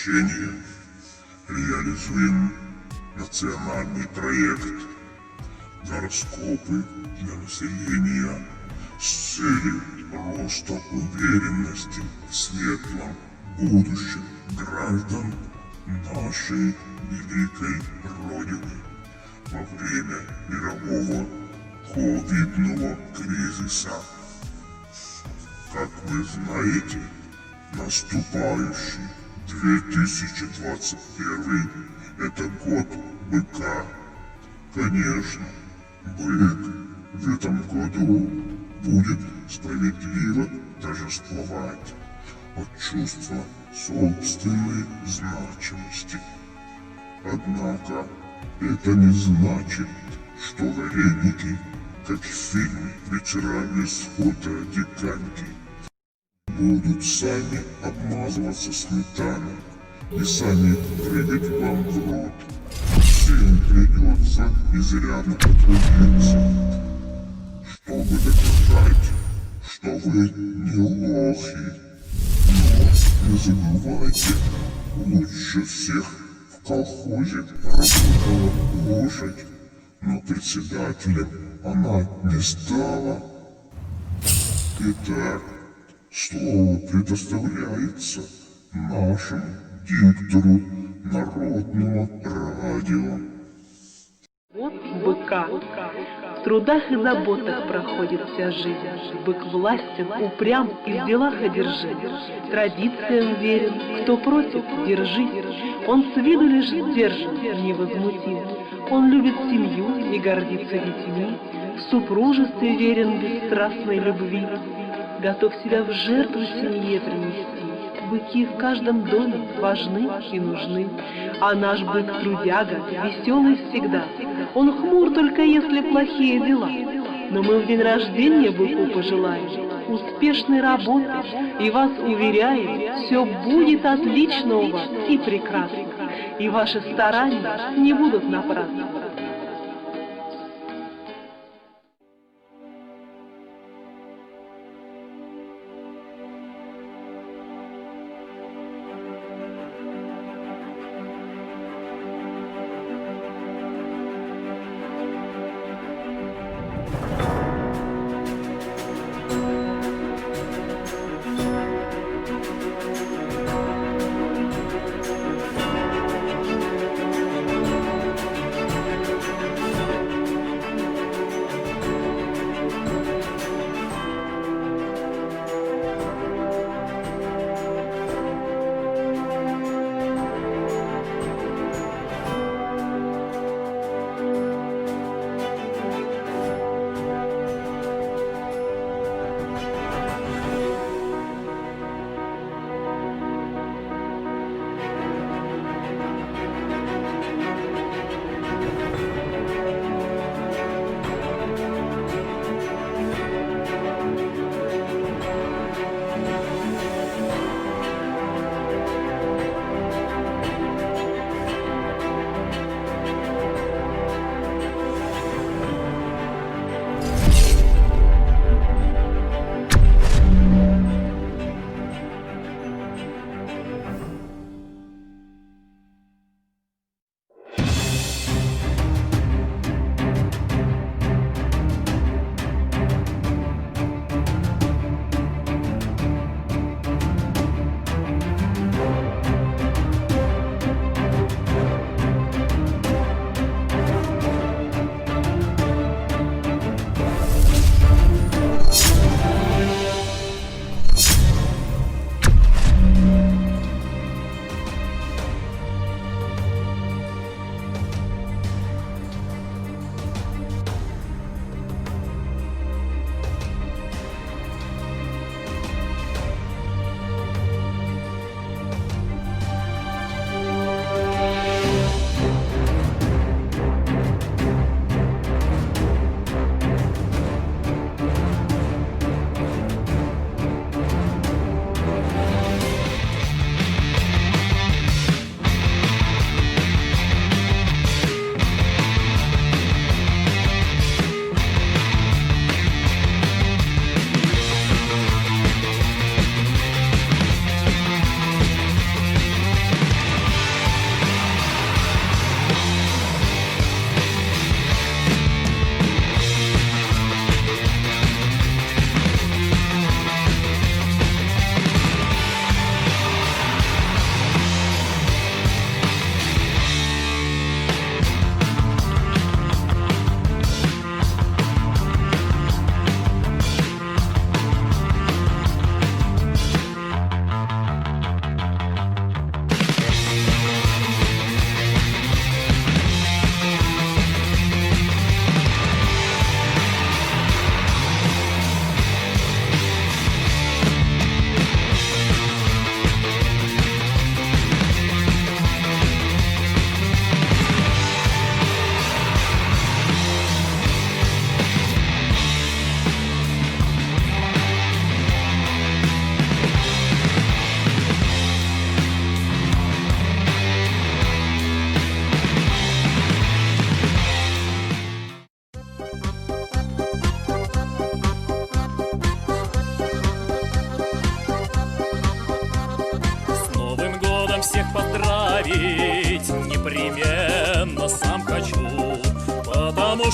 просвещения реализуем национальный проект «Гороскопы для населения» с целью роста уверенности в светлом будущем граждан нашей великой Родины во время мирового ковидного кризиса. Как вы знаете, наступающий 2021 – это год быка. Конечно, бык в этом году будет справедливо торжествовать от чувства собственной значимости. Однако это не значит, что вареники, как в фильме «Вечерами с фотодиканки», будут сами обмазываться сметаной и сами прыгать вам в рот. Всем придется изрядно потрудиться, чтобы доказать, что вы не лохи. Но не забывайте, лучше всех в колхозе работала лошадь, но председателем она не стала. Итак, слово предоставляется нашему диктору Народного радио. Вот быка. В трудах и заботах проходит вся жизнь. Бык властен, упрям и в делах одержим. Традициям верен, кто против, держись. Он с виду лишь сдержан, невозмутим. Он любит семью и гордится детьми. В супружестве верен бесстрастной любви. Готов себя в жертву семье принести. Быки в каждом доме важны и нужны. А наш бык трудяга, веселый всегда. Он хмур только если плохие дела. Но мы в день рождения быку пожелаем успешной работы и вас уверяем, все будет отлично у вас и прекрасно. И ваши старания не будут напрасны.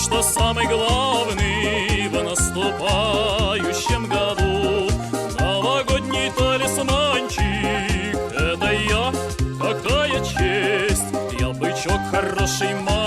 что самый главный в наступающем году новогодний талисманчик. Это я, какая честь, я бычок хороший мальчик.